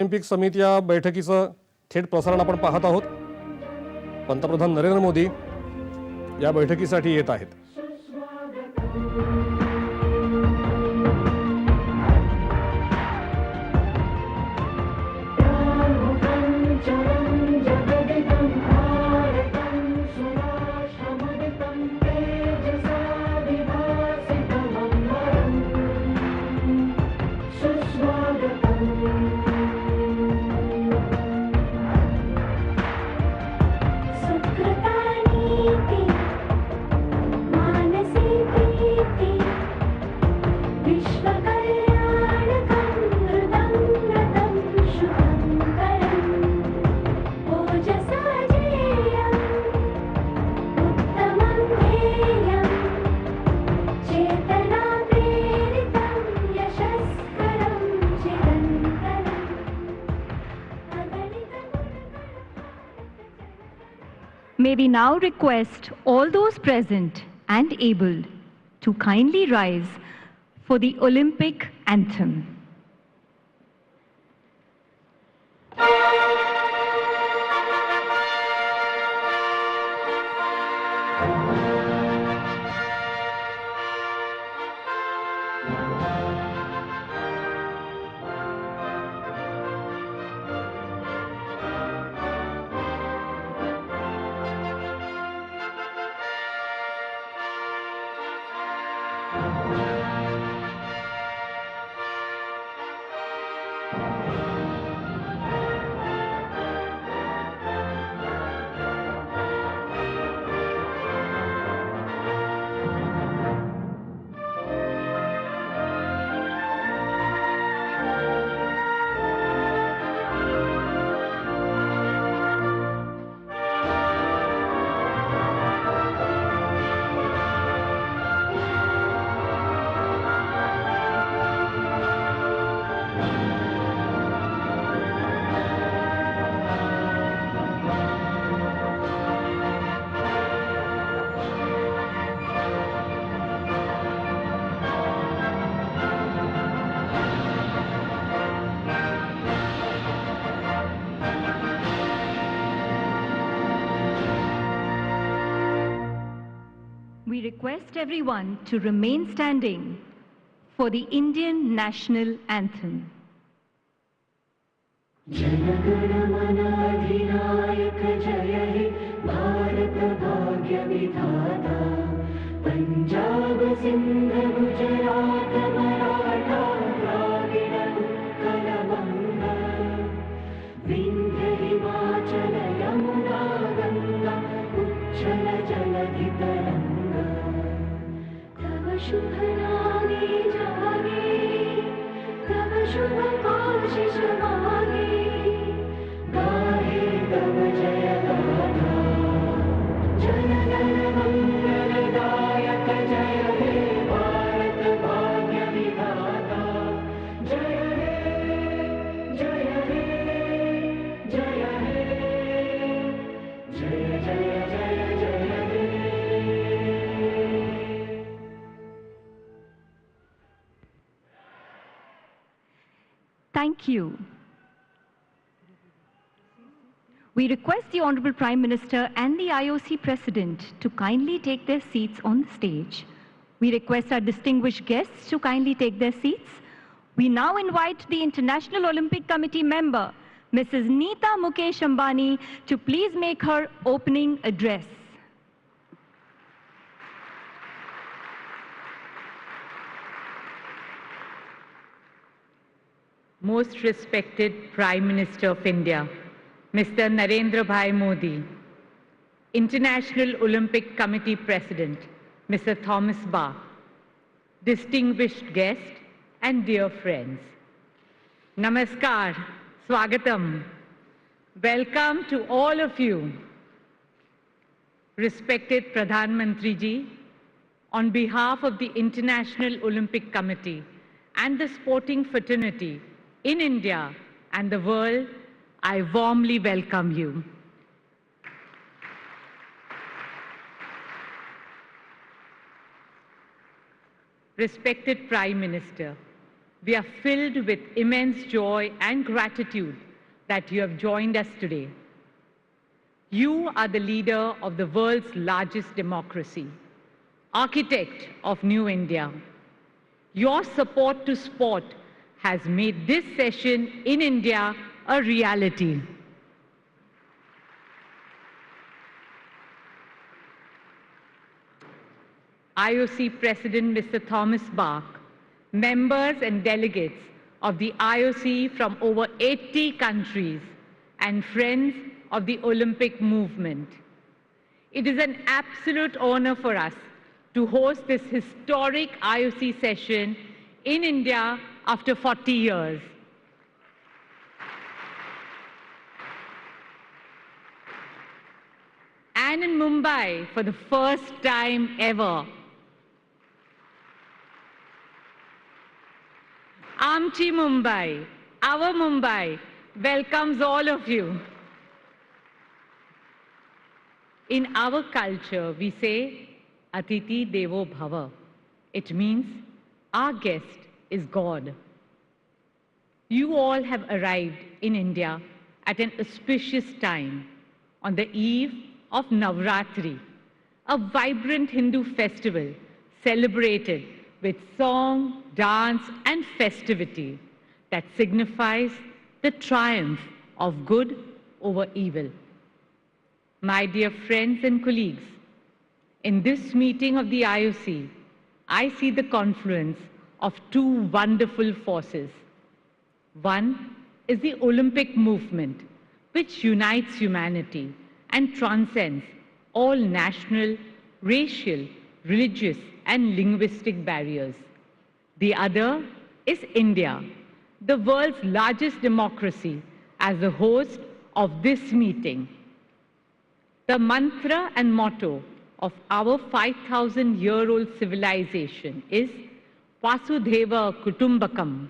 Olympic समिती या बैठकीचं थेट प्रसारण आपण पाहत आहोत. पंतप्रधान नरेंद्र मोदी या बैठकीसाठी येत आहेत. May we now request all those present and able to kindly rise for the Olympic anthem. We request everyone to remain standing for the Indian national anthem. Punjab Sindh Gujarat Maratha Dravid Utkal बंग विंध्य हिमाचल यमुना गंगा उच्छल जलधि तरंग तव शुभ नामे जागे तव शुभ आशीष मागे गाहे तव जय गाथा जन गण मंगलदायक जय हे भारत भाग्य विधाता जय हे जय हे जय हे जय जय जय जय हे. Thank you. We request the Honorable Prime Minister and the IOC President to kindly take their seats on the stage. We request our distinguished guests to kindly take their seats. We now invite the International Olympic Committee member, Mrs. Neeta Mukesh Ambani, to please make her opening address. Most respected Prime Minister of India, Mr. Narendra Bhai Modi, International Olympic Committee President, Mr. Thomas Bach, distinguished guests and dear friends. Namaskar, Swagatam. Welcome to all of you. Respected Pradhan Mantri Ji, on behalf of the International Olympic Committee and the sporting fraternity in India and the world, I warmly welcome you. Respected Prime Minister, we are filled with immense joy and gratitude that you have joined us today. You are the leader of the world's largest democracy, architect of New India. Your support to sport has made this session in India a reality. IOC President Mr. Thomas Bach, members and delegates of the IOC from over 80 countries, and friends of the Olympic movement. It is an absolute honor for us to host this historic IOC session in India after 40 years. And in Mumbai for the first time ever. Amchi Mumbai, our Mumbai, welcomes all of you. In our culture, we say, Atiti Devo Bhava. It means our guest is God. You all have arrived in India at an auspicious time on the eve of Navratri, a vibrant Hindu festival celebrated with song, dance, and festivity that signifies the triumph of good over evil. My dear friends and colleagues, in this meeting of the IOC, I see the confluence of two wonderful forces. One is the Olympic movement, which unites humanity and transcends all national, racial, religious, and linguistic barriers. The other is India, the world's largest democracy, as the host of this meeting. The mantra and motto of our 5,000-year-old civilization is Vasudhaiva Kutumbakam,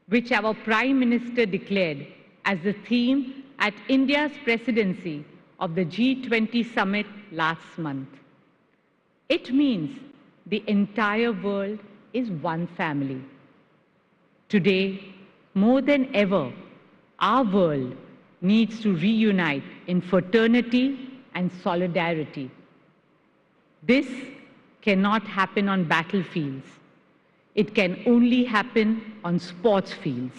which our Prime Minister declared as the theme at India's presidency of the G20 summit last month. It means the entire world is one family. Today, more than ever, our world needs to reunite in fraternity and solidarity. This cannot happen on battlefields. It can only happen on sports fields.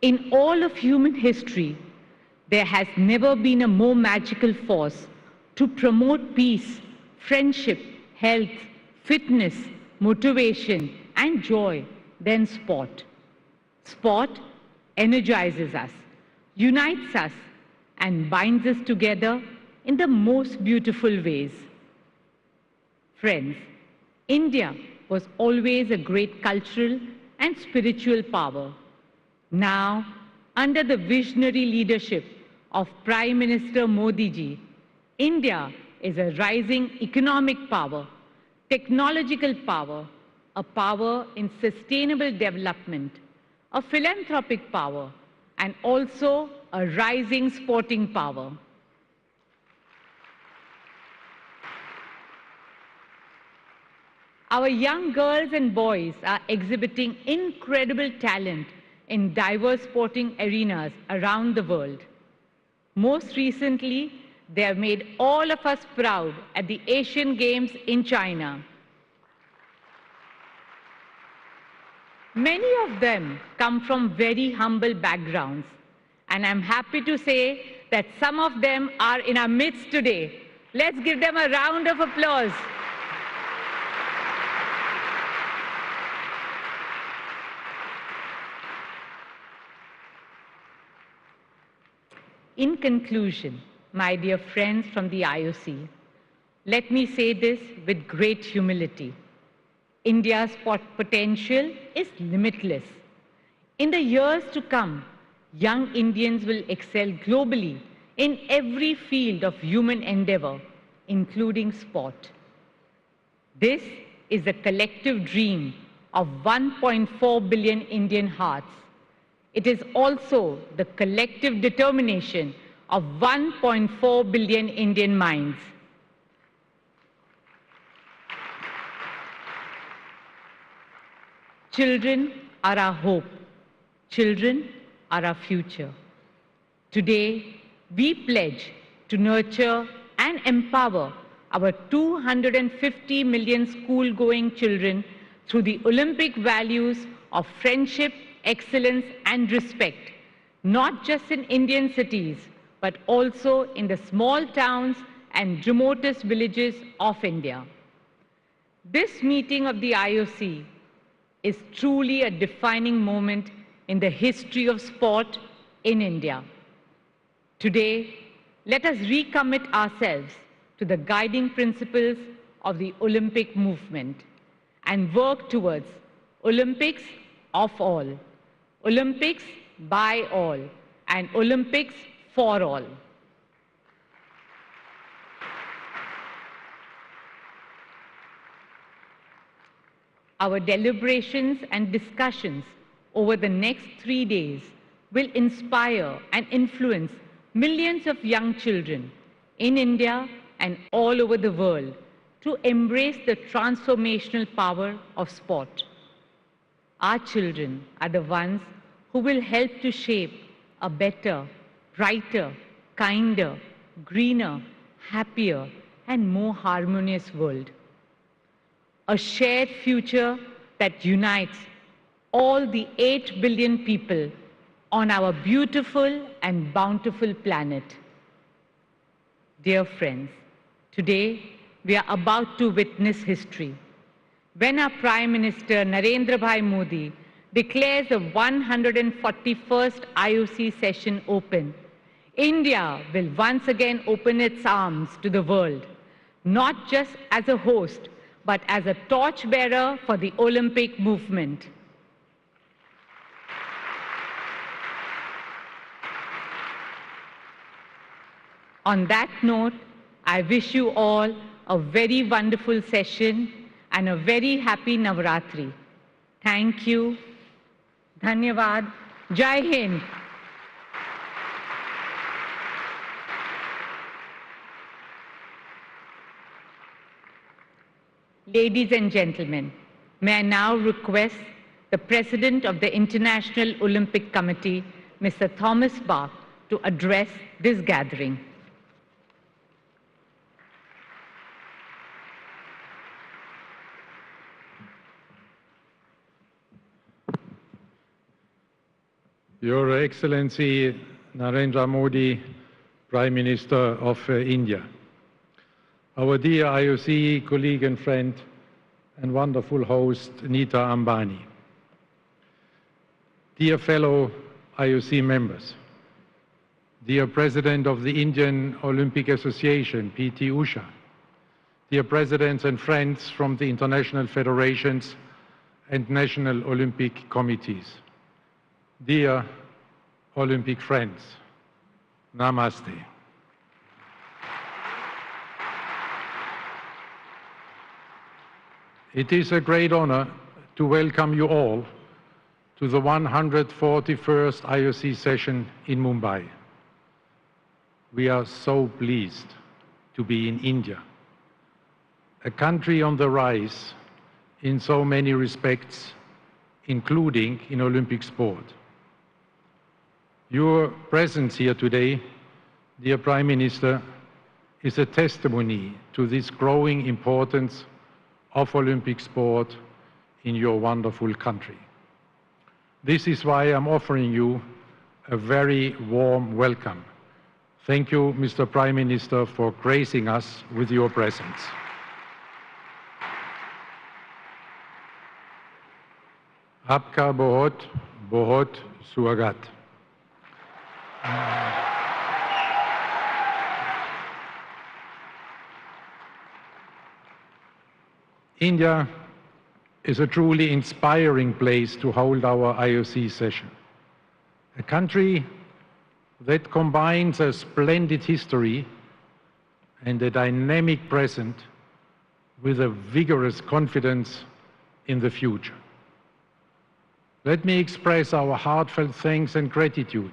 In all of human history, there has never been a more magical force to promote peace, friendship, health, fitness, motivation, and joy than sport. Sport energizes us, unites us, and binds us together in the most beautiful ways. Friends, India was always a great cultural and spiritual power. Now, under the visionary leadership of Prime Minister Modi ji, India is a rising economic power, technological power, a power in sustainable development, a philanthropic power, and also a rising sporting power. Our young girls and boys are exhibiting incredible talent in diverse sporting arenas around the world. Most recently, they have made all of us proud at the Asian Games in China. Many of them come from very humble backgrounds, and I'm happy to say that some of them are in our midst today. Let's give them a round of applause. In conclusion, my dear friends from the IOC, let me say this with great humility. India's potential is limitless. In the years to come, young Indians will excel globally in every field of human endeavor, including sport. This is a collective dream of 1.4 billion Indian hearts. It is also the collective determination of 1.4 billion Indian minds. Children are our hope. Children are our future. Today, we pledge to nurture and empower our 250 million school-going children through the Olympic values of friendship, excellence, and respect, not just in Indian cities, but also in the small towns and remotest villages of India. This meeting of the IOC is truly a defining moment in the history of sport in India. Today, let us recommit ourselves to the guiding principles of the Olympic movement and work towards Olympics of all, Olympics by all, and Olympics for all. Our deliberations and discussions over the next 3 days will inspire and influence millions of young children in India and all over the world to embrace the transformational power of sport. Our children are the ones who will help to shape a better, brighter, kinder, greener, happier, and more harmonious world. A shared future that unites all the 8 billion people on our beautiful and bountiful planet. Dear friends, today we are about to witness history. When our Prime Minister Narendra Bhai Modi declares the 141st IOC session open, India will once again open its arms to the world, not just as a host, but as a torchbearer for the Olympic movement. On that note, I wish you all a very wonderful session and a very happy Navratri. Thank you. Dhanyavad. Jai Hind. Ladies and gentlemen, may I now request the President of the International Olympic Committee, Mr. Thomas Bach, to address this gathering. Your Excellency Narendra Modi, Prime Minister of India, our dear IOC colleague and friend and wonderful host, Nita Ambani, dear fellow IOC members, dear President of the Indian Olympic Association, PT Usha, dear Presidents and friends from the international federations and national Olympic committees, dear Olympic friends, Namaste. It is a great honor to welcome you all to the 141st IOC session in Mumbai. We are so pleased to be in India, a country on the rise in so many respects, including in Olympic sport. Your presence here today, dear Prime Minister, is a testimony to this growing importance of Olympic sport in your wonderful country. This is why I'm offering you a very warm welcome. Thank you, Mr. Prime Minister, for gracing us with your presence. Aapka bahut, bahut swagat. India is a truly inspiring place to hold our IOC session. A country that combines a splendid history and a dynamic present with a vigorous confidence in the future. Let me express our heartfelt thanks and gratitude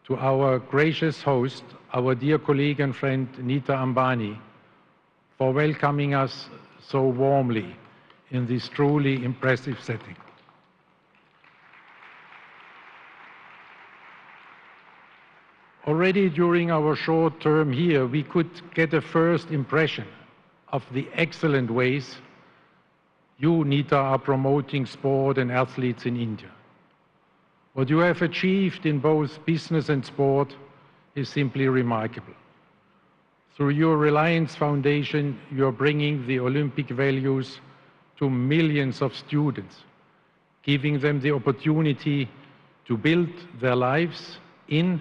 to our gracious host, our dear colleague and friend Nita Ambani, for welcoming us so warmly in this truly impressive setting. Already during our short term here, we could get a first impression of the excellent ways you, Nita, are promoting sport and athletes in India. What you have achieved in both business and sport is simply remarkable. Through your Reliance Foundation, you are bringing the Olympic values to millions of students, giving them the opportunity to build their lives in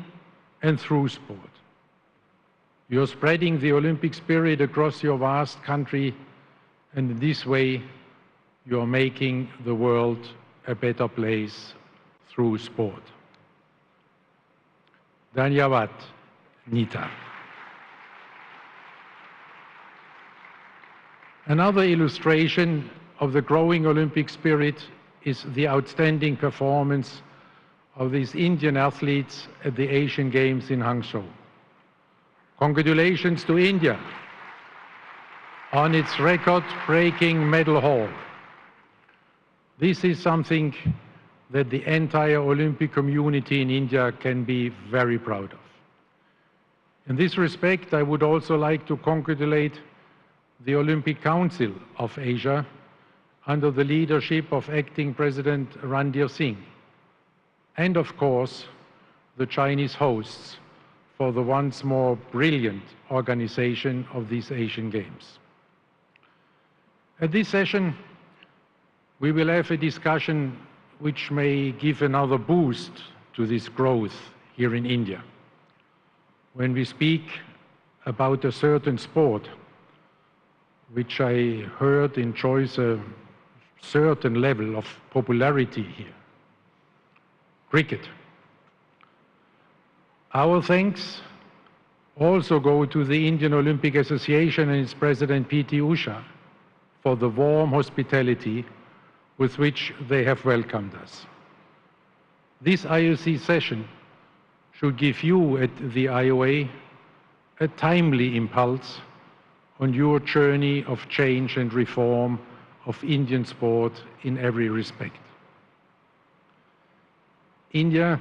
and through sport. You are spreading the Olympic spirit across your vast country, and in this way, you are making the world a better place through sport. Dhanyavad, Nita. Another illustration of the growing Olympic spirit is the outstanding performance of these Indian athletes at the Asian Games in Hangzhou. Congratulations to India on its record-breaking medal haul. This is something that the entire Olympic community in India can be very proud of. In this respect, I would also like to congratulate the Olympic Council of Asia under the leadership of Acting President Randir Singh, and of course, the Chinese hosts for the once more brilliant organization of these Asian Games. At this session, we will have a discussion which may give another boost to this growth here in India. When we speak about a certain sport, which I heard enjoys a certain level of popularity here, cricket. Our thanks also go to the Indian Olympic Association and its president P.T. Usha for the warm hospitality with which they have welcomed us. This IOC session should give you at the IOA a timely impulse on your journey of change and reform of Indian sport in every respect. India,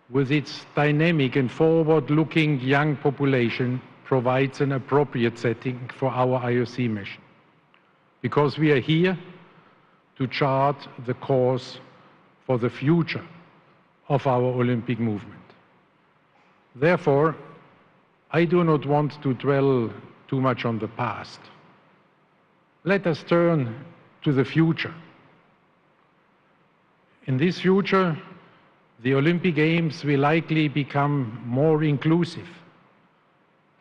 with its dynamic and forward-looking young population, provides an appropriate setting for our IOC mission, because we are here to chart the course for the future of our Olympic movement. Therefore, I do not want to dwell too much on the past. Let us turn to the future. In this future, the Olympic Games will likely become more inclusive,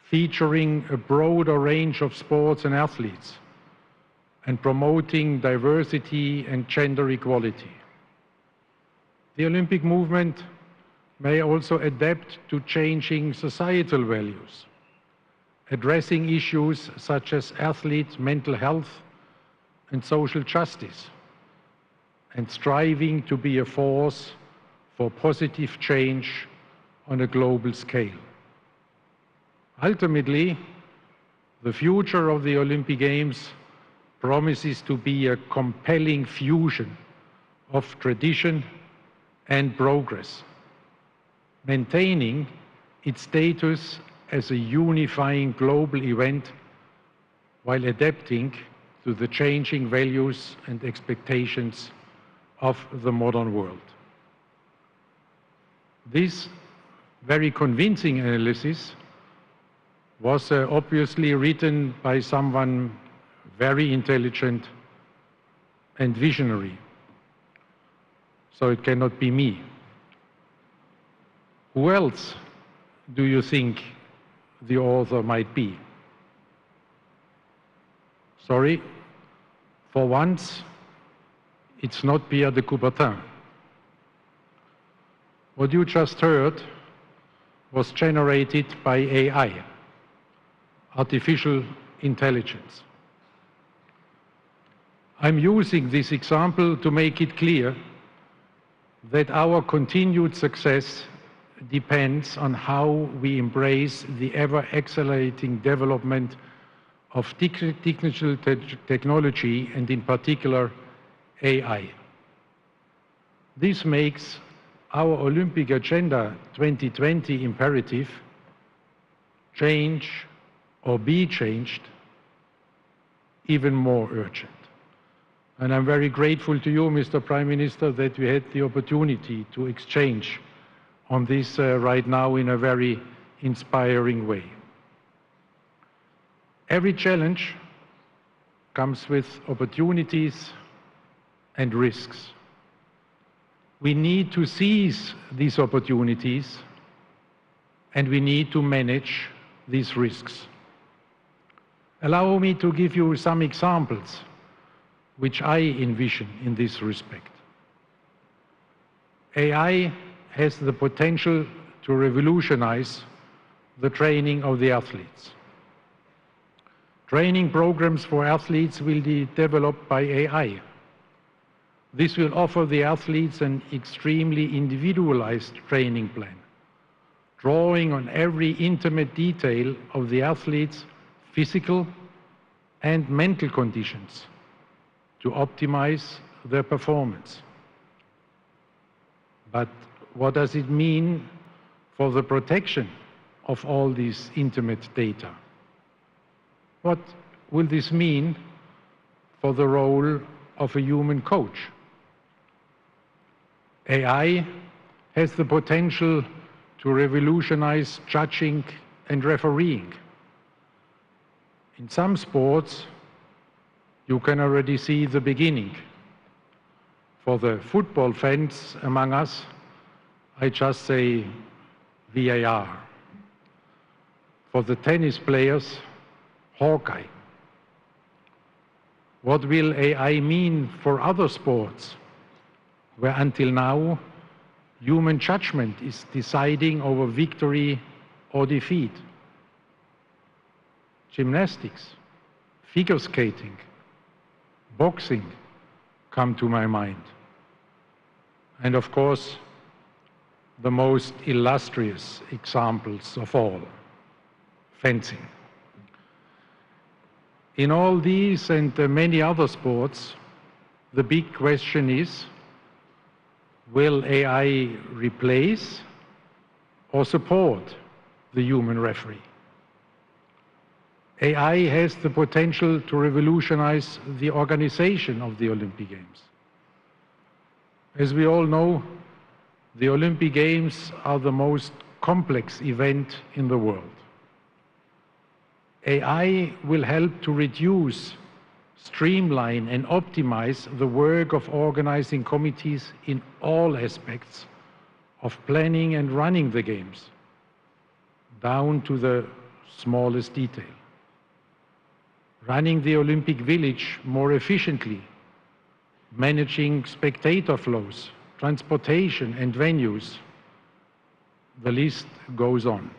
featuring a broader range of sports and athletes, and promoting diversity and gender equality. The Olympic movement may also adapt to changing societal values, addressing issues such as athlete mental health and social justice, and striving to be a force for positive change on a global scale. Ultimately, the future of the Olympic Games promises to be a compelling fusion of tradition and progress, maintaining its status as a unifying global event while adapting to the changing values and expectations of the modern world. This very convincing analysis was obviously written by someone very intelligent and visionary, so it cannot be me. Who else do you think the author might be? Sorry, for once, it's not Pierre de Coubertin. What you just heard was generated by AI, artificial intelligence. I'm using this example to make it clear that our continued success depends on how we embrace the ever-accelerating development of digital technology and in particular AI. This makes our Olympic Agenda 2020 imperative, change or be changed, even more urgent. And I'm very grateful to you, Mr. Prime Minister, that we had the opportunity to exchange on this right now in a very inspiring way. Every challenge comes with opportunities and risks. We need to seize these opportunities and we need to manage these risks. Allow me to give you some examples which I envision in this respect. AI has the potential to revolutionize the training of the athletes. Training programs for athletes will be developed by AI. This will offer the athletes an extremely individualized training plan, drawing on every intimate detail of the athlete's physical and mental conditions to optimize their performance. But what does it mean for the protection of all these intimate data? What will this mean for the role of a human coach? AI has the potential to revolutionize judging and refereeing. In some sports, you can already see the beginning. For the football fans among us, I just say VAR. For the tennis players, Hawkeye. What will AI mean for other sports, where until now, human judgment is deciding over victory or defeat? Gymnastics, figure skating, boxing come to my mind. And of course, the most illustrious examples of all, fencing. In all these and many other sports, the big question is, will AI replace or support the human referee? AI has the potential to revolutionize the organization of the Olympic Games. As we all know, the Olympic Games are the most complex event in the world. AI will help to reduce, streamline, and optimize the work of organizing committees in all aspects of planning and running the Games, down to the smallest detail. Running the Olympic Village more efficiently, managing spectator flows, transportation and venues, the list goes on.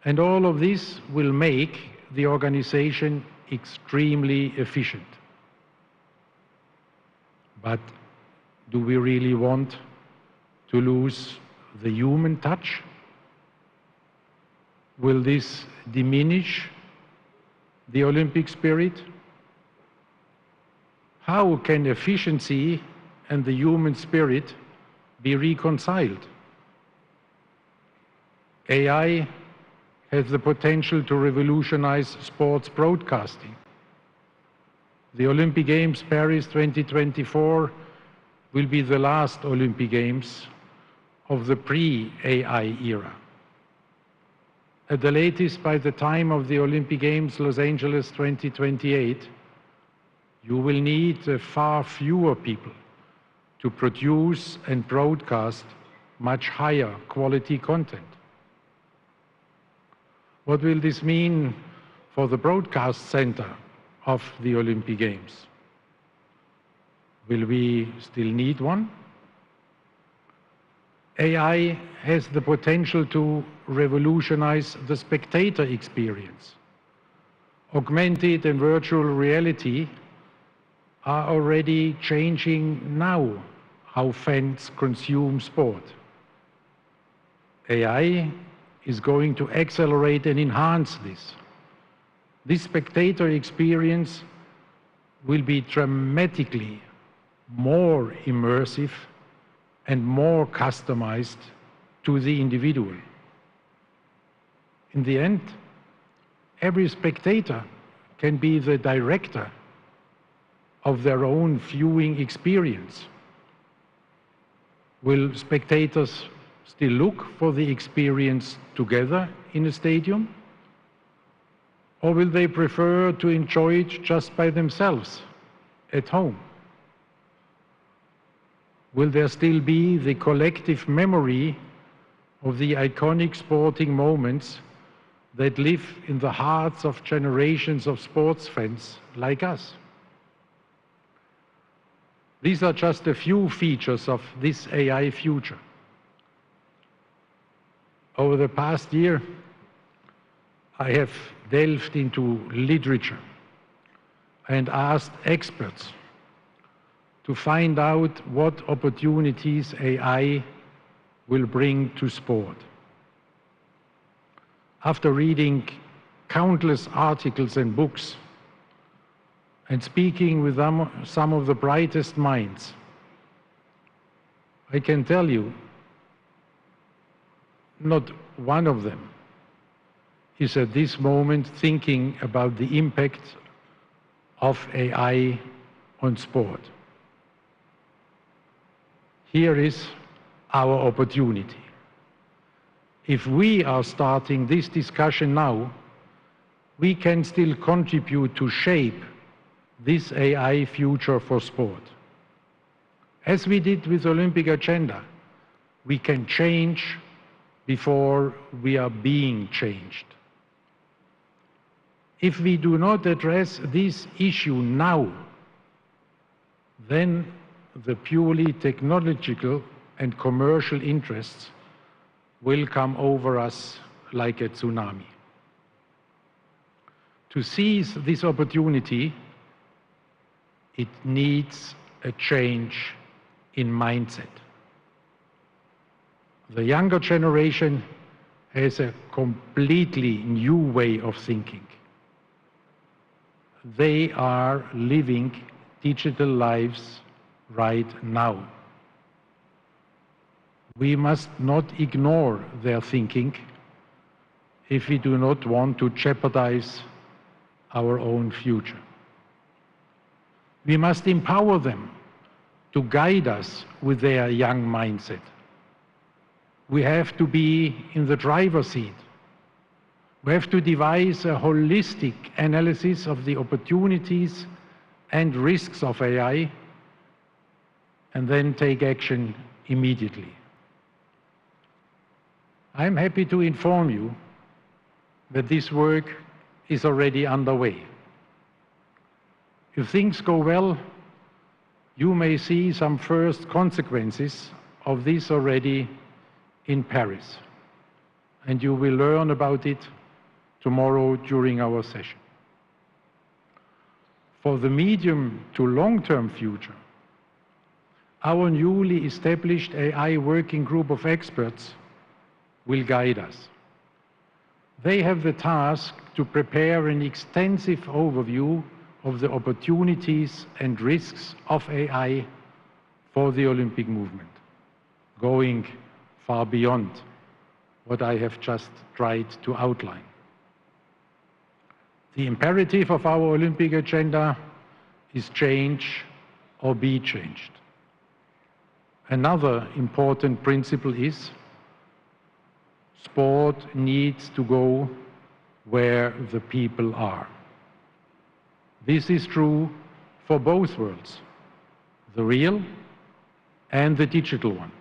And all of this will make the organization extremely efficient. But do we really want to lose the human touch? Will this diminish the Olympic spirit? How can efficiency and the human spirit be reconciled? AI has the potential to revolutionize sports broadcasting. The Olympic Games Paris 2024 will be the last Olympic Games of the pre-AI era. At the latest, by the time of the Olympic Games Los Angeles 2028, you will need far fewer people to produce and broadcast much higher quality content. What will this mean for the broadcast center of the Olympic Games? Will we still need one? AI has the potential to revolutionize the spectator experience. Augmented and virtual reality are already changing now how fans consume sport. AI is going to accelerate and enhance this. This spectator experience will be dramatically more immersive and more customized to the individual. In the end, every spectator can be the director of their own viewing experience. Will spectators still look for the experience together in a stadium? Or will they prefer to enjoy it just by themselves at home? Will there still be the collective memory of the iconic sporting moments that live in the hearts of generations of sports fans like us? These are just a few features of this AI future. Over the past year, I have delved into literature and asked experts to find out what opportunities AI will bring to sport. After reading countless articles and books and speaking with some of the brightest minds, I can tell you, not one of them is at this moment thinking about the impact of AI on sport. Here is our opportunity. If we are starting this discussion now, we can still contribute to shape this AI future for sport. As we did with the Olympic agenda, we can change before we are being changed. If we do not address this issue now, then the purely technological and commercial interests will come over us like a tsunami. To seize this opportunity, it needs a change in mindset. The younger generation has a completely new way of thinking. They are living digital lives right now. We must not ignore their thinking if we do not want to jeopardize our own future. We must empower them to guide us with their young mindset. We have to be in the driver's seat. We have to devise a holistic analysis of the opportunities and risks of AI and then take action immediately. I'm happy to inform you that this work is already underway. If things go well, you may see some first consequences of this already in Paris, and you will learn about it tomorrow during our session. For the medium to long-term future, our newly established AI working group of experts will guide us. They have the task to prepare an extensive overview of the opportunities and risks of AI for the Olympic movement, going far beyond what I have just tried to outline. The imperative of our Olympic agenda is change or be changed. Another important principle is sport needs to go where the people are. This is true for both worlds, the real and the digital one.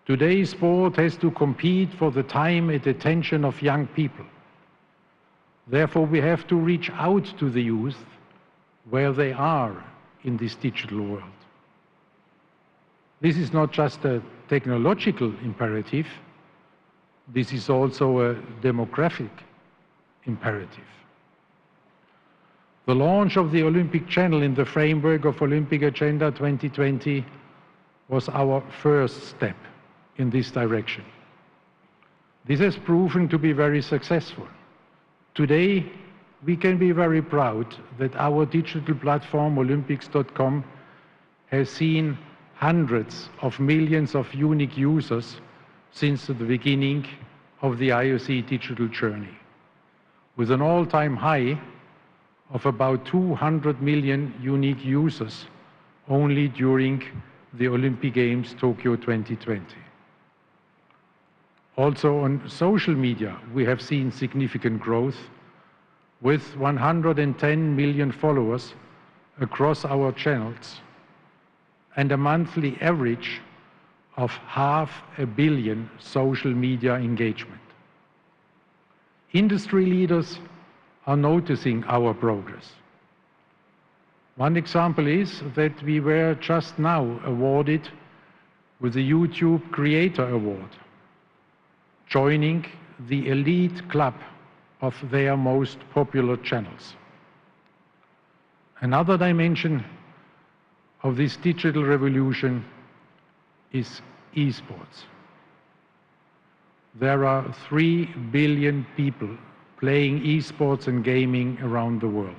Today, sport has to compete for the time and attention of young people. Therefore, we have to reach out to the youth where they are in this digital world. This is not just a technological imperative, this is also a demographic imperative. The launch of the Olympic Channel in the framework of Olympic Agenda 2020 was our first step in this direction. This has proven to be very successful. Today, we can be very proud that our digital platform, Olympics.com, has seen hundreds of millions of unique users since the beginning of the IOC digital journey, with an all-time high of about 200 million unique users only during the Olympic Games Tokyo 2020. Also on social media, we have seen significant growth with 110 million followers across our channels and a monthly average of 500 million social media engagement. Industry leaders are noticing our progress. One example is that we were just now awarded with the YouTube Creator Award, joining the elite club of their most popular channels. Another dimension of this digital revolution is esports. There are 3 billion people playing esports and gaming around the world.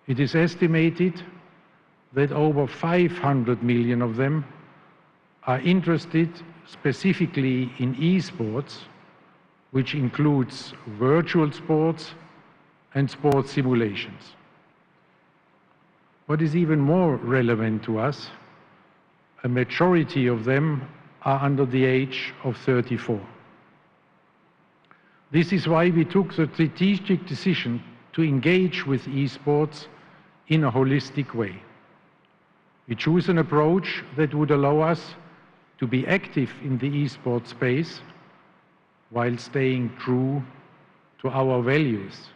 It is estimated that over 500 million of them are interested specifically in esports, which includes virtual sports and sports simulations. What is even more relevant to us, a majority of them are under the age of 34. This is why we took the strategic decision to engage with esports in a holistic way. We choose an approach that would allow us to be active in the esports space while staying true to our values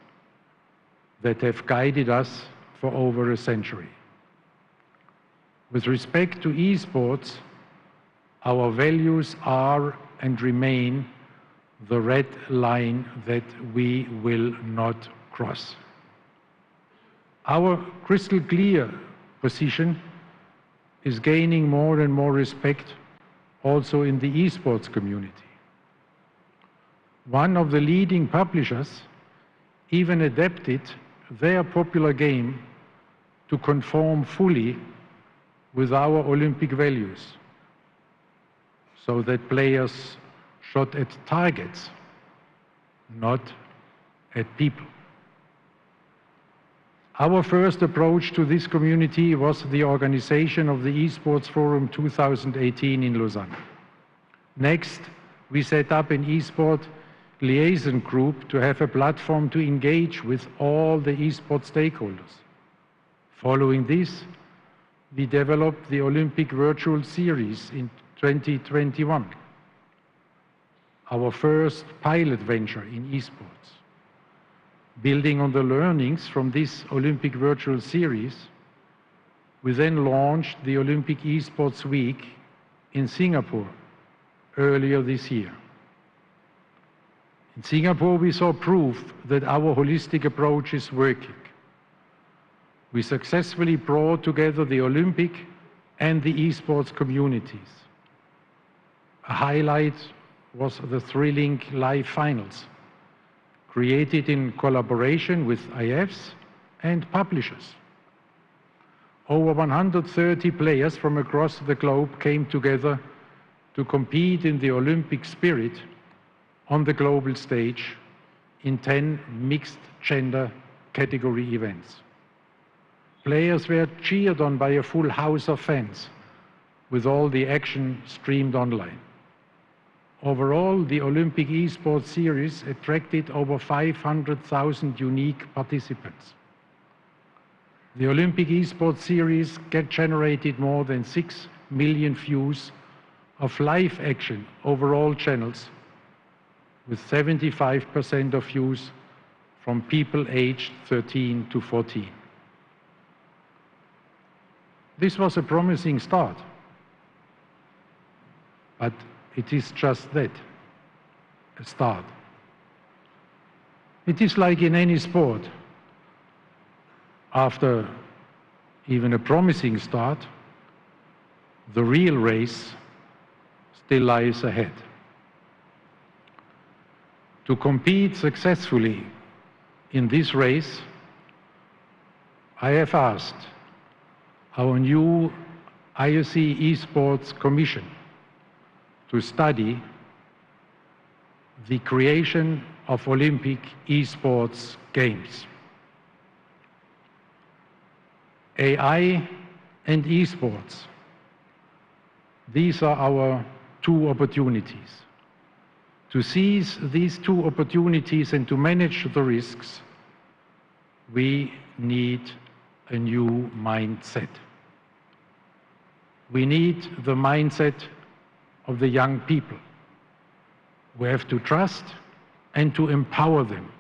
that have guided us for over a century. With respect to esports, our values are and remain the red line that we will not cross. Our crystal clear position is gaining more and more respect also in the esports community. One of the leading publishers even adapted their popular game to conform fully with our Olympic values, so that players shot at targets, not at people. Our first approach to this community was the organization of the Esports Forum 2018 in Lausanne. Next, we set up an eSport liaison group to have a platform to engage with all the eSport stakeholders. Following this, we developed the Olympic Virtual Series in 2021, our first pilot venture in esports. Building on the learnings from this Olympic Virtual Series, we then launched the Olympic Esports Week in Singapore earlier this year. In Singapore, we saw proof that our holistic approach is working. We successfully brought together the Olympic and the esports communities. A highlight was the thrilling live finals, created in collaboration with IFs and publishers. Over 130 players from across the globe came together to compete in the Olympic spirit on the global stage in 10 mixed-gender category events. Players were cheered on by a full house of fans, with all the action streamed online. Overall, the Olympic Esports Series attracted over 500,000 unique participants. The Olympic Esports Series generated more than 6 million views of live action over all channels, with 75% of views from people aged 13 to 14. This was a promising start, but it is just that, a start. It is like in any sport. After even a promising start, the real race still lies ahead. To compete successfully in this race, I have asked our new IOC Esports Commission to study the creation of Olympic esports games. AI and esports, these are our two opportunities. To seize these two opportunities and to manage the risks, we need a new mindset. We need the mindset of the young people. We have to trust and to empower them,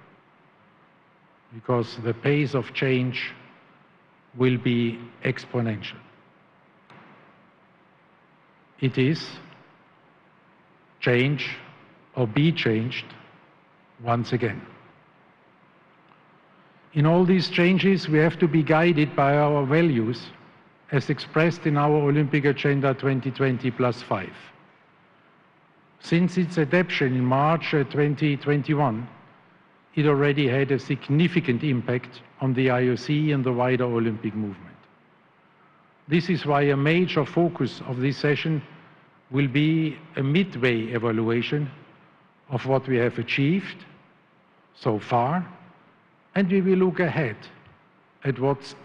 because the pace of change will be exponential. It is change or be changed once again. In all these changes, we have to be guided by our values as expressed in our Olympic Agenda 2020+5. Since its adoption in March 2021, it already had a significant impact on the IOC and the wider Olympic movement. This is why a major focus of this session will be a midway evaluation of what we have achieved so far, and we will look ahead at what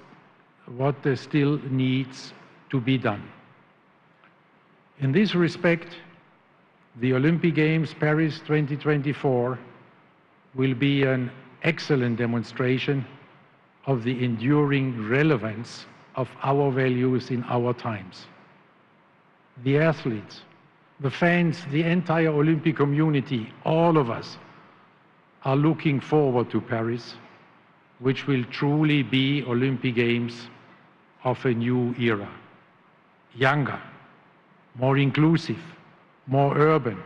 still needs to be done. In this respect, the Olympic Games Paris 2024 will be an excellent demonstration of the enduring relevance of our values in our times. The athletes, the fans, the entire Olympic community, all of us are looking forward to Paris, which will truly be Olympic Games of a new era. Younger, more inclusive, more urban,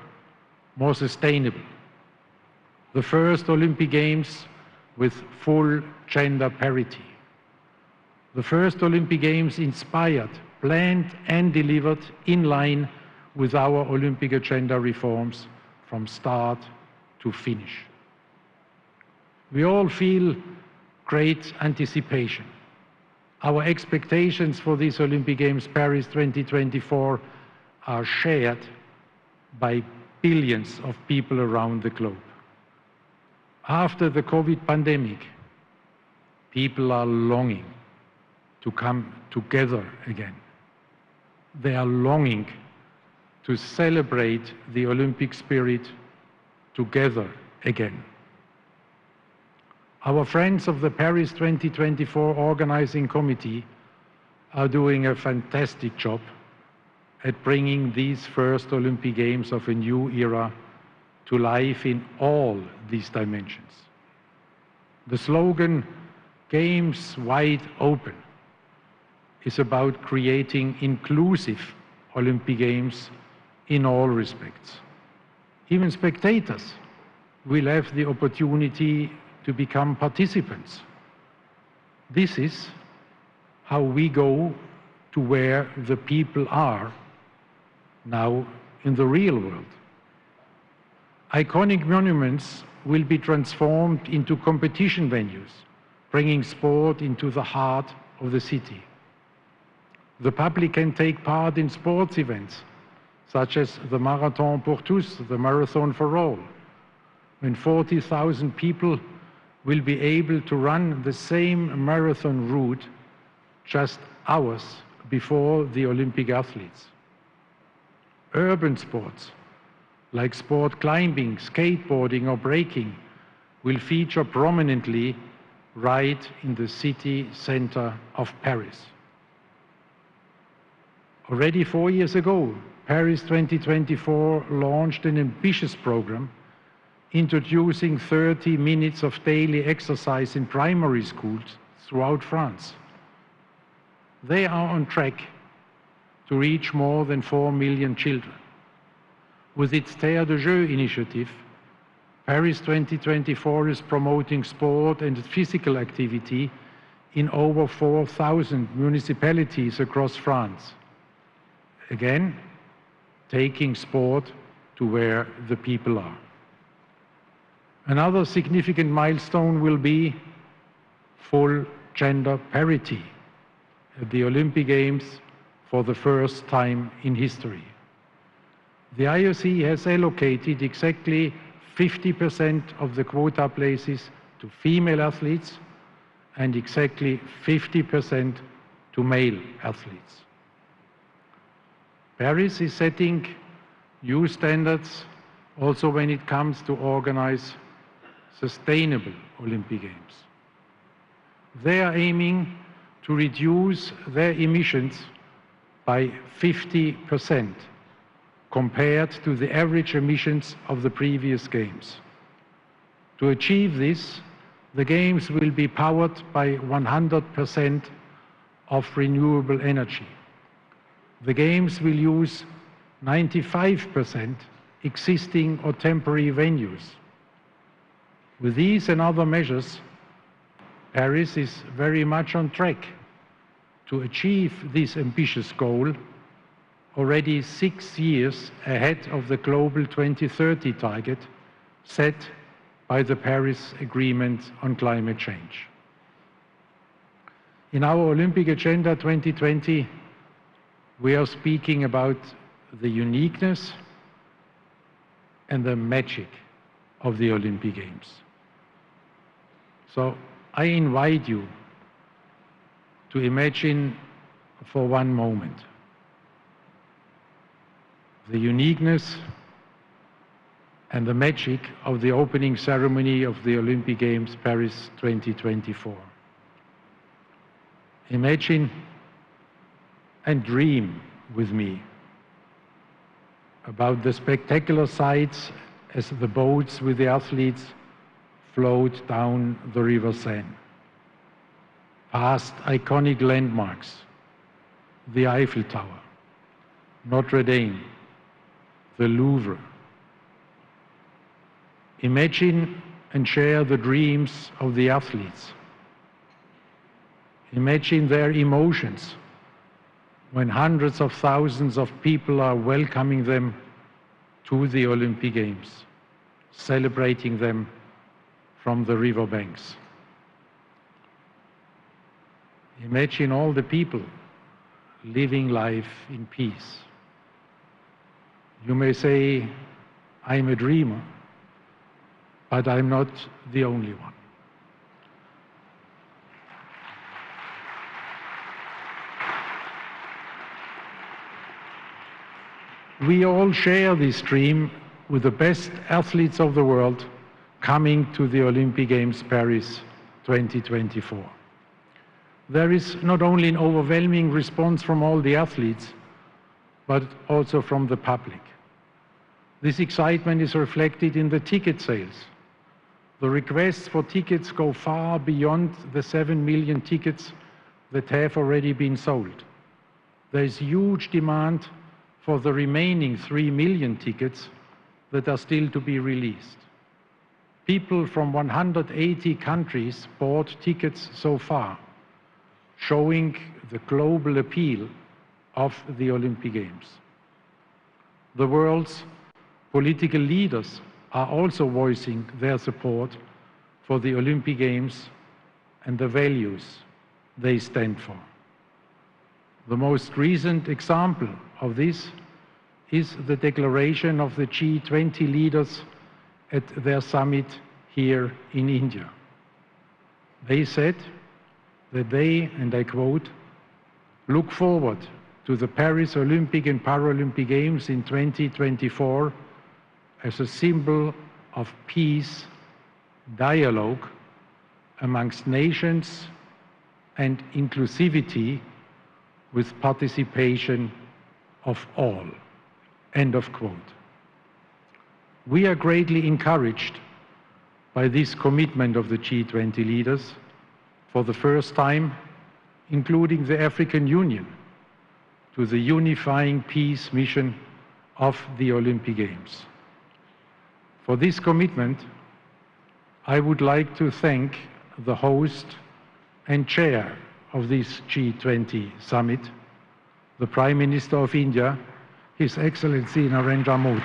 more sustainable. The first Olympic Games with full gender parity. The first Olympic Games inspired, planned and delivered in line with our Olympic agenda reforms from start to finish. We all feel great anticipation. Our expectations for this Olympic Games Paris 2024 are shared by billions of people around the globe. After the COVID pandemic, people are longing to come together again. They are longing to celebrate the Olympic spirit together again. Our friends of the Paris 2024 Organizing Committee are doing a fantastic job at bringing these first Olympic Games of a new era to life in all these dimensions. The slogan, "Games Wide Open," is about creating inclusive Olympic Games in all respects. Even spectators will have the opportunity to become participants. This is how we go to where the people are now in the real world. Iconic monuments will be transformed into competition venues, bringing sport into the heart of the city. The public can take part in sports events, such as the Marathon pour tous, the Marathon for all, when 40,000 people will be able to run the same marathon route just hours before the Olympic athletes. Urban sports, like sport climbing, skateboarding or breaking, will feature prominently right in the city center of Paris. Already 4 years ago, Paris 2024 launched an ambitious program introducing 30 minutes of daily exercise in primary schools throughout France. They are on track to reach more than 4 million children. With its Terre de Jeux initiative, Paris 2024 is promoting sport and physical activity in over 4,000 municipalities across France. Again, taking sport to where the people are. Another significant milestone will be full gender parity at the Olympic Games for the first time in history. The IOC has allocated exactly 50% of the quota places to female athletes and exactly 50% to male athletes. Paris is setting new standards also when it comes to organize sustainable Olympic Games. They are aiming to reduce their emissions by 50% compared to the average emissions of the previous Games. To achieve this, the Games will be powered by 100% of renewable energy. The Games will use 95% existing or temporary venues. With these and other measures, Paris is very much on track to achieve this ambitious goal already 6 years ahead of the global 2030 target set by the Paris Agreement on Climate Change. In our Olympic Agenda 2020, we are speaking about the uniqueness and the magic of the Olympic Games. So I invite you to imagine for one moment the uniqueness and the magic of the opening ceremony of the Olympic Games Paris 2024. Imagine and dream with me about the spectacular sights as the boats with the athletes float down the River Seine, past iconic landmarks, the Eiffel Tower, Notre Dame, the Louvre. Imagine and share the dreams of the athletes. Imagine their emotions when hundreds of thousands of people are welcoming them to the Olympic Games, celebrating them from the riverbanks. Imagine all the people living life in peace. You may say, I'm a dreamer, but I'm not the only one. We all share this dream with the best athletes of the world coming to the Olympic Games Paris 2024. There is not only an overwhelming response from all the athletes, but also from the public. This excitement is reflected in the ticket sales. The requests for tickets go far beyond the 7 million tickets that have already been sold. There is huge demand for the remaining 3 million tickets that are still to be released. People from 180 countries bought tickets so far, showing the global appeal of the Olympic Games. The world's political leaders are also voicing their support for the Olympic Games and the values they stand for. The most recent example of this is the declaration of the G20 leaders at their summit here in India. They said that they, and I quote, look forward to the Paris Olympic and Paralympic Games in 2024 as a symbol of peace, dialogue amongst nations, and inclusivity with participation of all. End of quote. We are greatly encouraged by this commitment of the G20 leaders, for the first time, including the African Union, to the unifying peace mission of the Olympic Games. For this commitment, I would like to thank the host and chair of this G20 summit, the Prime Minister of India, His Excellency Narendra Modi.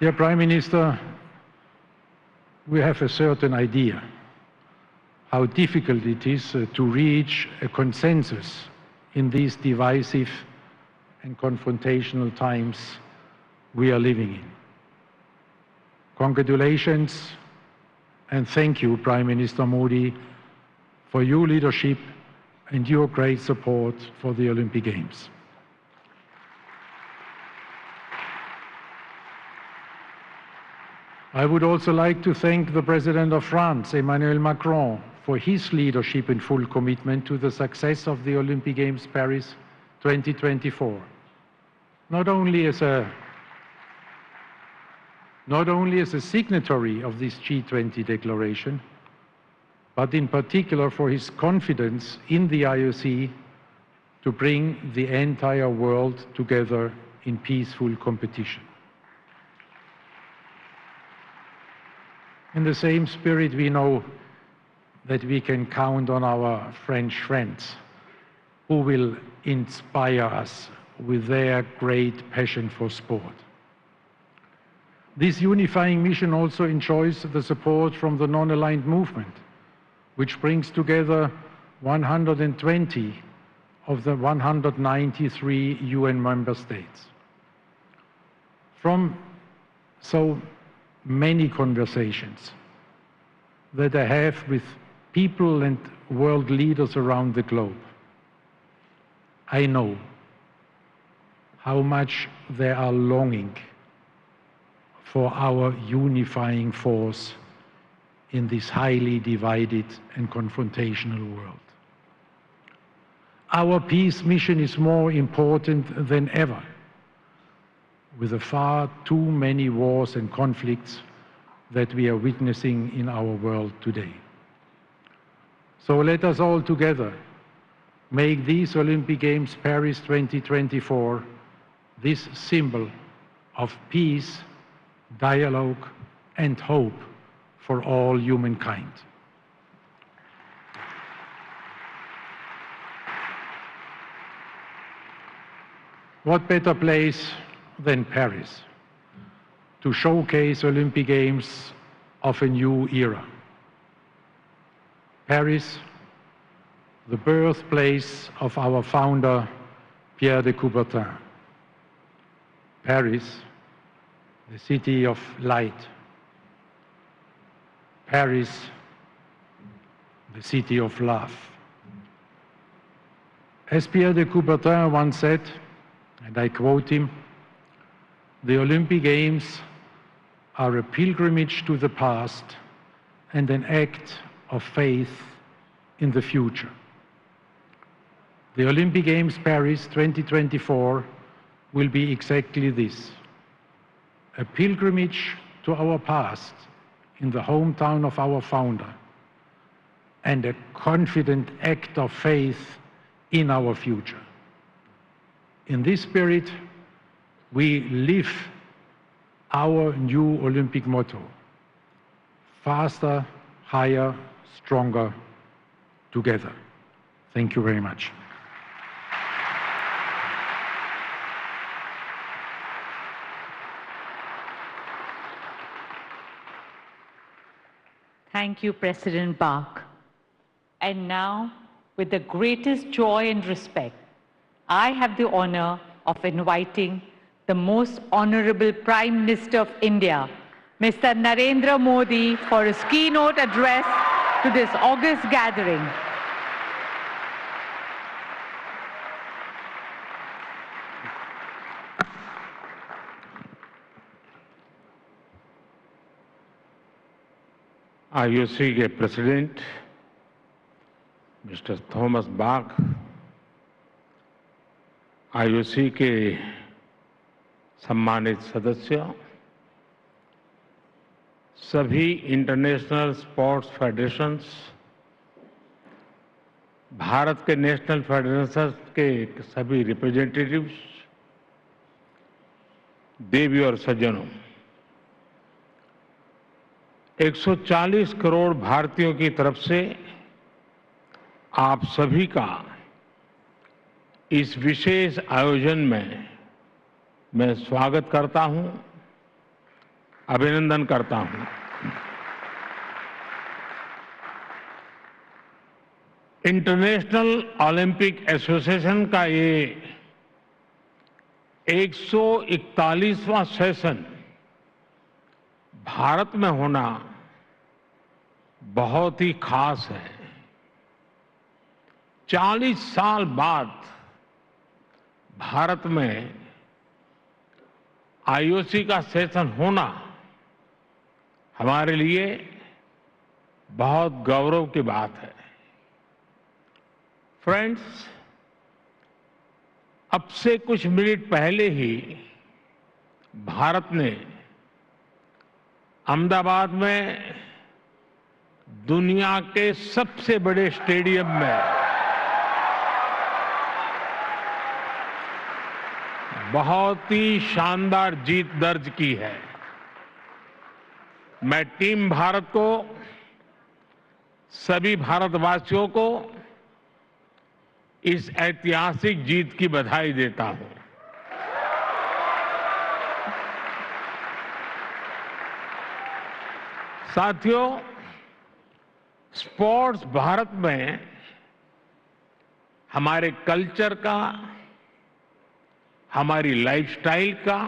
Dear Prime Minister, we have a certain idea how difficult it is to reach a consensus in these divisive and confrontational times we are living in. Congratulations and thank you, Prime Minister Modi, for your leadership and your great support for the Olympic Games. I would also like to thank the President of France, Emmanuel Macron, for his leadership and full commitment to the success of the Olympic Games Paris 2024. Not only as a signatory of this G20 declaration, but in particular for his confidence in the IOC to bring the entire world together in peaceful competition. In the same spirit, we know that we can count on our French friends who will inspire us with their great passion for sport. This unifying mission also enjoys the support from the non-aligned movement, which brings together 120 of the 193 UN member states. From so many conversations that I have with people and world leaders around the globe, I know how much they are longing for our unifying force in this highly divided and confrontational world. Our peace mission is more important than ever, with the far too many wars and conflicts that we are witnessing in our world today. So let us all together make these Olympic Games Paris 2024 this symbol of peace, dialogue, and hope for all humankind. What better place than Paris to showcase Olympic Games of a new era? Paris, the birthplace of our founder, Pierre de Coubertin. Paris, the city of light. Paris, the city of love. As Pierre de Coubertin once said, and I quote him, "The Olympic Games are a pilgrimage to the past and an act of faith in the future." The Olympic Games Paris 2024 will be exactly this, a pilgrimage to our past in the hometown of our founder, and a confident act of faith in our future. In this spirit, we live our new Olympic motto, faster, higher, stronger, together. Thank you very much. Thank you, President Bach. And now, with the greatest joy and respect, I have the honor of inviting the Most Honorable Prime Minister of India, Mr. Narendra Modi, for his keynote address to this august gathering. IOC के president mister Thomas Bach, IOC के सम्मानित सदस्य, सभी international sports federations, Bharat के national federations के सभी representatives, देवी और सज्जनों, 140 करोड़ भारतीयों की तरफ से आप सभी का इस विशेष आयोजन में मैं स्वागत करता हूं अभिनंदन करता हूं। इंटरनेशनल ओलंपिक एसोसिएशन का ये 141वां सेशन भारत में होना बहुत ही खास है। 40 साल बाद भारत में आईओसी का सेशन होना हमारे लिए बहुत गौरव की बात है। फ्रेंड्स, अब से कुछ मिनट पहले ही भारत ने अहमदाबाद में दुनिया के सबसे बड़े स्टेडियम में बहुत ही शानदार जीत दर्ज की है। मैं टीम भारत को, सभी भारतवासियों को इस ऐतिहासिक जीत की बधाई देता हूं। साथियों, स्पोर्ट्स भारत में हमारे कल्चर का, हमारी लाइफस्टाइल का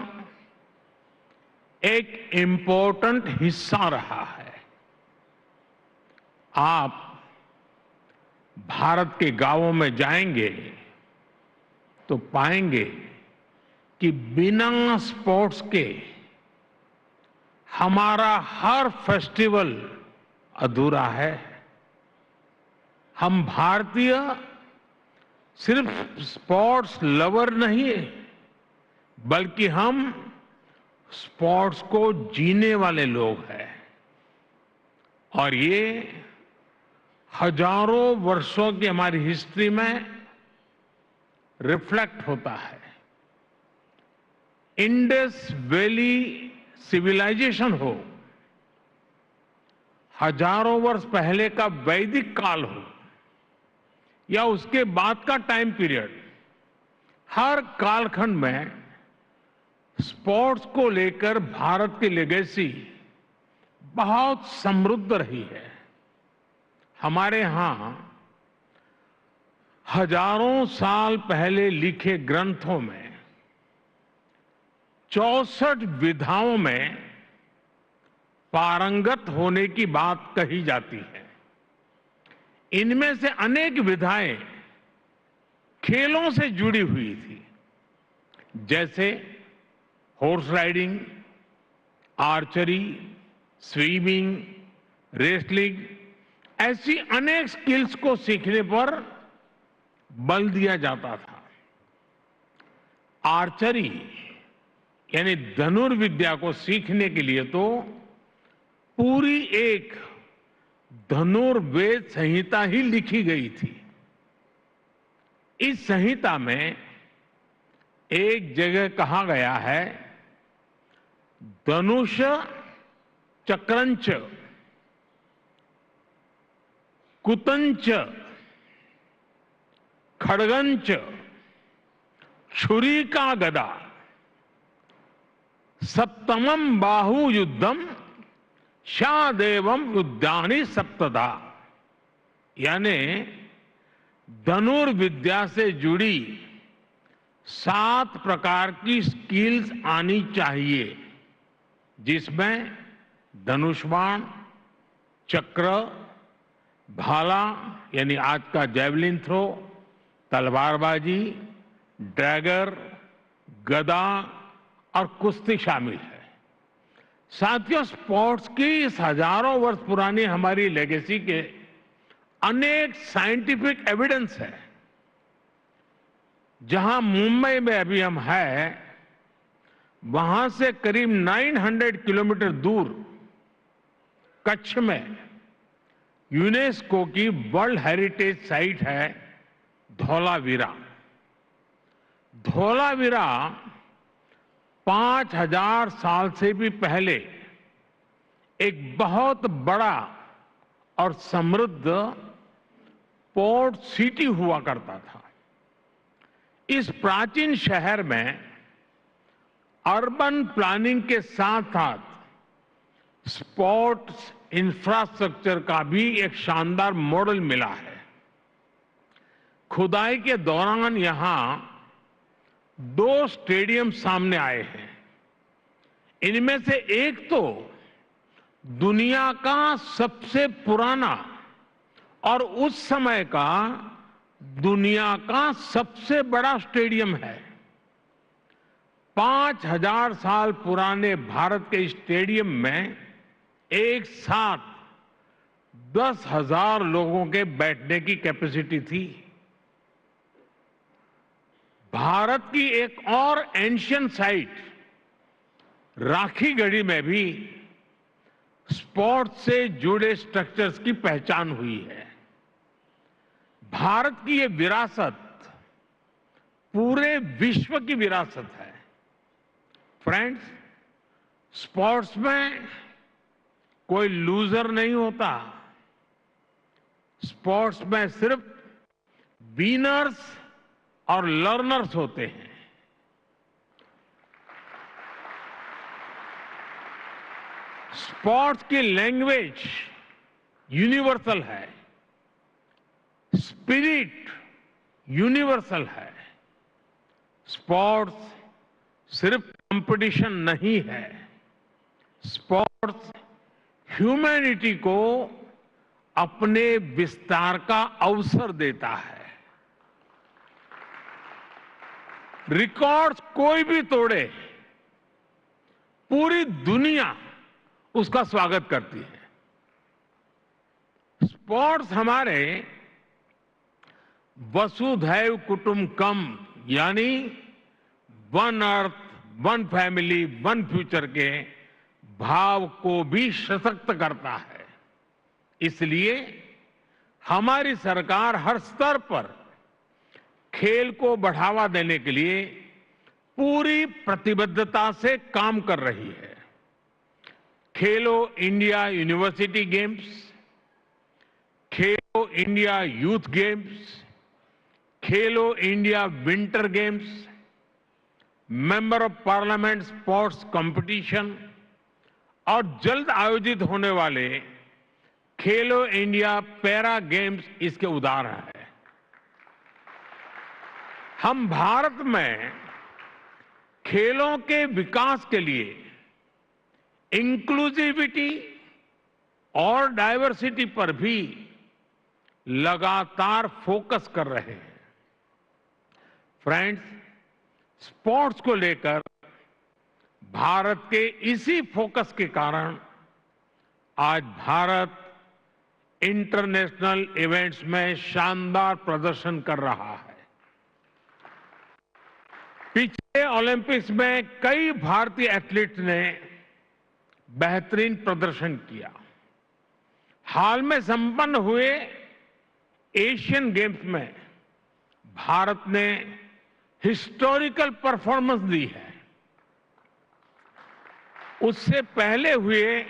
एक इम्पोर्टेंट हिस्सा रहा है। आप भारत के गांवों में जाएंगे तो पाएंगे कि बिना स्पोर्ट्स के हमारा हर फेस्टिवल अधूरा है। हम भारतीय सिर्फ स्पोर्ट्स लवर नहीं है, बल्कि हम स्पोर्ट्स को जीने वाले लोग हैं। और ये हजारों वर्षों की हमारी हिस्ट्री में रिफ्लेक्ट होता है। इंडस वैली सिविलाइजेशन हो, हजारों वर्ष पहले का वैदिक काल हो, या उसके बाद का टाइम पीरियड, हर कालखंड में स्पोर्ट्स को लेकर भारत की लेगेसी बहुत समृद्ध रही है। हमारे यहां हजारों साल पहले लिखे ग्रंथों में 64 विधाओं में पारंगत होने की बात कही जाती है। इनमें से अनेक विधाएं खेलों से जुड़ी हुई थी, जैसे horse riding, archery, swimming, wrestling. ऐसी अनेक स्किल्स को सीखने पर बल दिया जाता था। आर्चरी यानी धनुर्विद्या को सीखने के लिए तो पूरी एक धनुर्वेद संहिता ही लिखी गई थी। इस संहिता में एक जगह कहा गया है, धनुष चक्रंच कुतंच खड़गंच छुरी का गदा सप्तमम बाहु युद्धम शादेवम युद्धानि सप्तदा। यानी धनुर्विद्या से जुड़ी 7 प्रकार की स्किल्स आनी चाहिए, जिसमें धनुष बाण, चक्र, भाला यानी आज का जैवलिन थ्रो, तलवारबाजी, डैगर, गदा और कुश्ती शामिल है। साथियों, स्पोर्ट्स की इस हजारों वर्ष पुरानी हमारी लेगेसी के अनेक साइंटिफिक एविडेंस है। जहां मुंबई में अभी हम हैं, वहां से करीब 900 किलोमीटर दूर कच्छ में यूनेस्को की वर्ल्ड हेरिटेज साइट है धौलावीरा। धौलावीरा 5000 साल से भी पहले एक बहुत बड़ा और समृद्ध पोर्ट सिटी हुआ करता था। इस प्राचीन शहर में अर्बन प्लानिंग के साथ साथ स्पोर्ट्स इंफ्रास्ट्रक्चर का भी एक शानदार मॉडल मिला है। खुदाई के दौरान यहां 2 स्टेडियम सामने आए हैं। इनमें से एक तो दुनिया का सबसे पुराना और उस समय का दुनिया का सबसे बड़ा स्टेडियम है। 5000 साल पुराने भारत के स्टेडियम में एक साथ 10,000 लोगों के बैठने की कैपेसिटी थी। भारत की एक और एंशियंट साइट राखीगढ़ी में भी स्पोर्ट्स से जुड़े स्ट्रक्चर्स की पहचान हुई है। भारत की ये विरासत पूरे विश्व की विरासत है। फ्रेंड्स, स्पोर्ट्स में कोई लूजर नहीं होता। स्पोर्ट्स में सिर्फ विनर्स और लर्नर्स होते हैं। स्पोर्ट्स की लैंग्वेज यूनिवर्सल है, स्पिरिट यूनिवर्सल है। स्पोर्ट्स सिर्फ कंपटीशन नहीं है, स्पोर्ट्स ह्यूमैनिटी को अपने विस्तार का अवसर देता है। रिकॉर्ड्स कोई भी तोड़े, पूरी दुनिया उसका स्वागत करती है। स्पोर्ट्स हमारे वसुधैव कुटुंबकम यानी one earth, one family, one future के भाव को भी सशक्त करता है। इसलिए हमारी सरकार हर स्तर पर खेल को बढ़ावा देने के लिए पूरी प्रतिबद्धता से काम कर रही है। खेलो India university games, Khelo India youth games, Khelo India winter games, member of parliament sports competition और जल्द आयोजित होने वाले खेलो इंडिया पैरा गेम्स इसके उदाहरण हैं। हम भारत में खेलों के विकास के लिए इंक्लूसिविटी और डाइवर्सिटी पर भी लगातार फोकस कर रहे हैं। फ्रेंड्स, स्पोर्ट्स को लेकर भारत के इसी फोकस के कारण आज भारत इंटरनेशनल इवेंट्स में शानदार प्रदर्शन कर रहा है। पिछले ओलंपिक्स में कई भारतीय एथलीट्स ने बेहतरीन प्रदर्शन किया। हाल में संपन्न हुए एशियन गेम्स में भारत ने हिस्टोरिकल परफॉर्मेंस दी है। उससे पहले हुए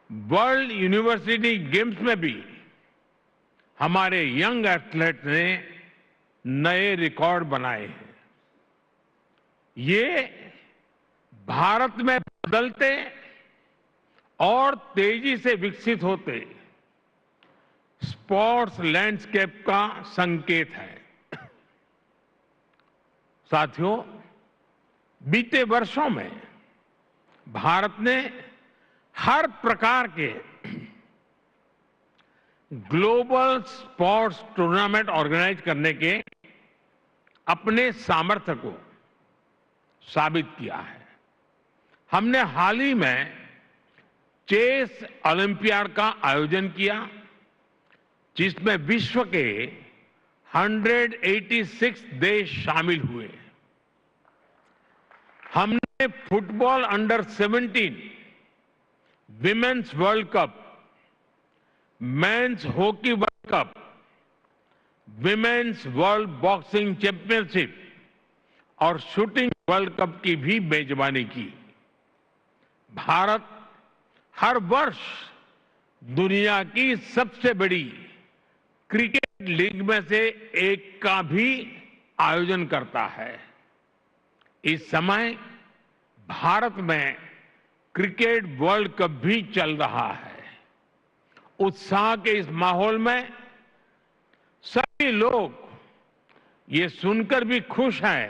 वर्ल्ड यूनिवर्सिटी गेम्स में भी हमारे यंग एथलीट ने नए रिकॉर्ड बनाए हैं। ये भारत में बदलते और तेजी से विकसित होते स्पोर्ट्स लैंडस्केप का संकेत है। साथियों, बीते वर्षों में भारत ने हर प्रकार के ग्लोबल स्पोर्ट्स टूर्नामेंट ऑर्गेनाइज करने के अपने सामर्थ्य को साबित किया है। हमने हाल ही में चेस ओलंपियाड का आयोजन किया, जिसमें विश्व के 186 देश शामिल हुए। हमने football under 17 women's world cup, men's hockey world cup, women's world boxing championship और शूटिंग वर्ल्ड कप की भी मेजबानी की। भारत हर वर्ष दुनिया की सबसे बड़ी क्रिकेट लीग में से एक का भी आयोजन करता है। इस समय भारत में क्रिकेट वर्ल्ड कप भी चल रहा है। उत्साह के इस माहौल में सभी लोग ये सुनकर भी खुश हैं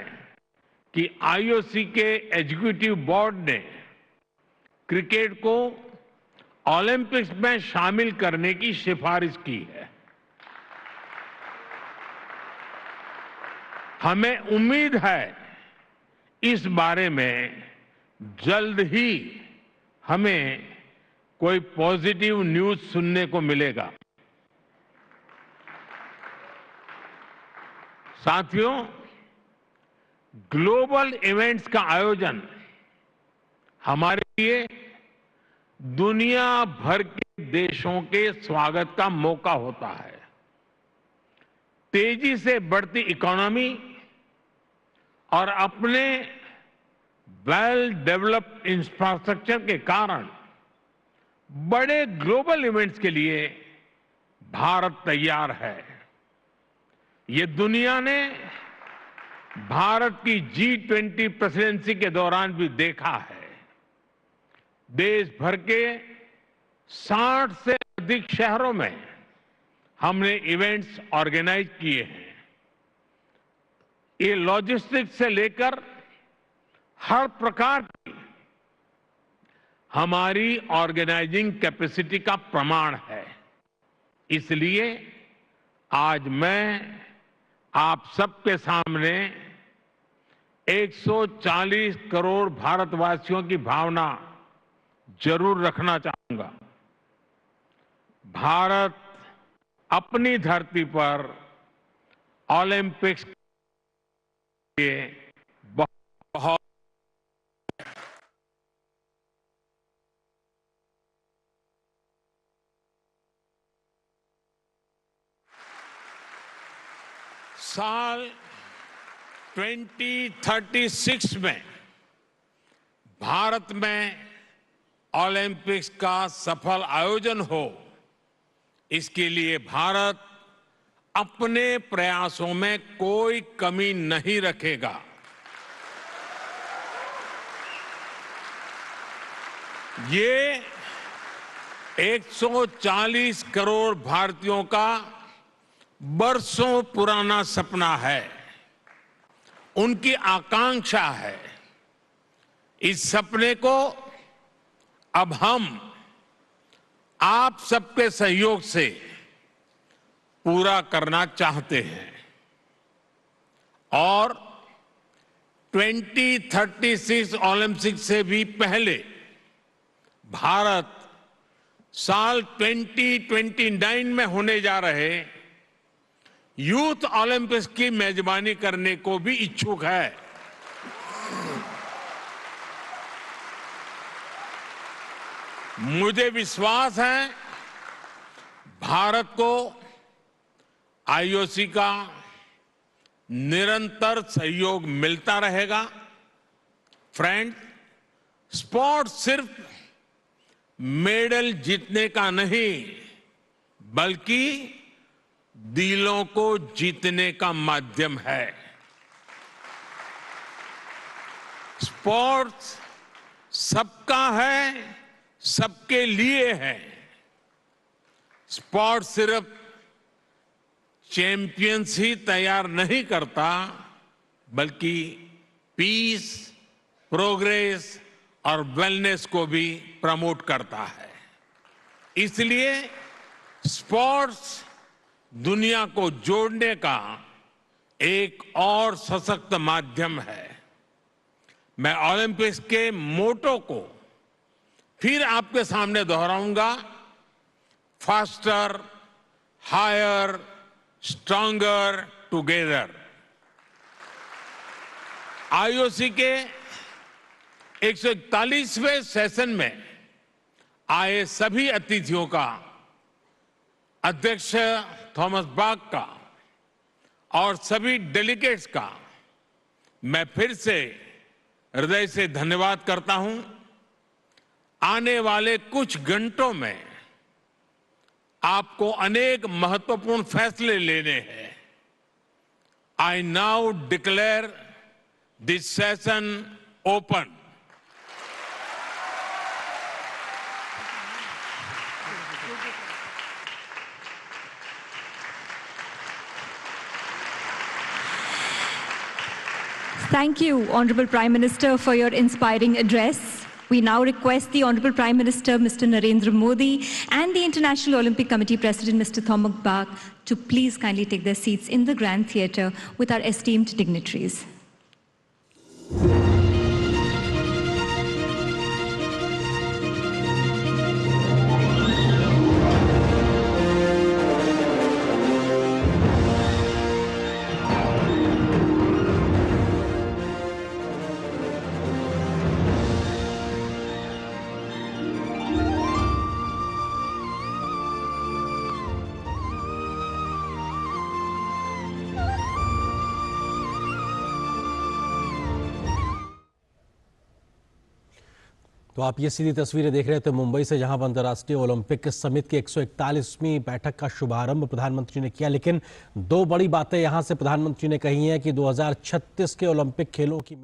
कि आईओसी के एग्जीक्यूटिव बोर्ड ने क्रिकेट को ओलंपिक्स में शामिल करने की सिफारिश की है। हमें उम्मीद है इस बारे में जल्द ही हमें कोई पॉजिटिव न्यूज सुनने को मिलेगा। साथियों, ग्लोबल इवेंट्स का आयोजन हमारे लिए दुनिया भर के देशों के स्वागत का मौका होता है। तेजी से बढ़ती इकोनॉमी और अपने वेल डेवलप्ड इंफ्रास्ट्रक्चर के कारण बड़े ग्लोबल इवेंट्स के लिए भारत तैयार है। ये दुनिया ने भारत की G20 प्रेसिडेंसी के दौरान भी देखा है। देश भर के 60 से अधिक शहरों में हमने इवेंट्स ऑर्गेनाइज किए हैं। ये लॉजिस्टिक्स से लेकर हर प्रकार की हमारी ऑर्गेनाइजिंग कैपेसिटी का प्रमाण है। इसलिए आज मैं आप सबके सामने 140 करोड़ भारतवासियों की भावना जरूर रखना चाहूंगा। भारत अपनी धरती पर ओलंपिक्स के बहुत साल 2036 में भारत में ओलंपिक्स का सफल आयोजन हो, इसके लिए भारत अपने प्रयासों में कोई कमी नहीं रखेगा। ये 140 करोड़ भारतीयों का बरसों पुराना सपना है, उनकी आकांक्षा है। इस सपने को अब हम आप सबके सहयोग से पूरा करना चाहते हैं और 2036 ओलंपिक से भी पहले भारत साल 2029 में होने जा रहे यूथ ओलंपिक्स की मेजबानी करने को भी इच्छुक है। मुझे विश्वास है भारत को आईओसी का निरंतर सहयोग मिलता रहेगा। फ्रेंड, स्पोर्ट सिर्फ मेडल जीतने का नहीं, बल्कि दिलों को जीतने का माध्यम है। स्पोर्ट्स सबका है, सबके लिए है। स्पोर्ट्स सिर्फ चैंपियंस ही तैयार नहीं करता, बल्कि पीस, प्रोग्रेस और वेलनेस को भी प्रमोट करता है। इसलिए स्पोर्ट्स दुनिया को जोड़ने का एक और सशक्त माध्यम है। मैं ओलंपिक्स के मोटो को फिर आपके सामने दोहराऊंगा। Faster, higher, stronger together. IOC के 141वें सेशन में आए सभी अतिथियों का, अध्यक्ष थॉमस बाक का और सभी डेलीगेट्स का मैं फिर से हृदय से धन्यवाद करता हूं। आने वाले कुछ घंटों में आपको अनेक महत्वपूर्ण फैसले लेने हैं। I now declare this session open. Thank you, Honorable Prime Minister, for your inspiring address. We now request the Honorable Prime Minister, Mr. Narendra Modi, and the International Olympic Committee President, Mr. Thomas Bach, to please kindly take their seats in the Grand Theatre with our esteemed dignitaries. तो आप ये सीधी तस्वीरें देख रहे थे मुंबई से, जहां अंतर्राष्ट्रीय ओलंपिक समिति की 141वीं बैठक का शुभारंभ प्रधानमंत्री ने किया। लेकिन दो बड़ी बातें यहां से प्रधानमंत्री ने कही हैं कि 2036 के ओलंपिक खेलों की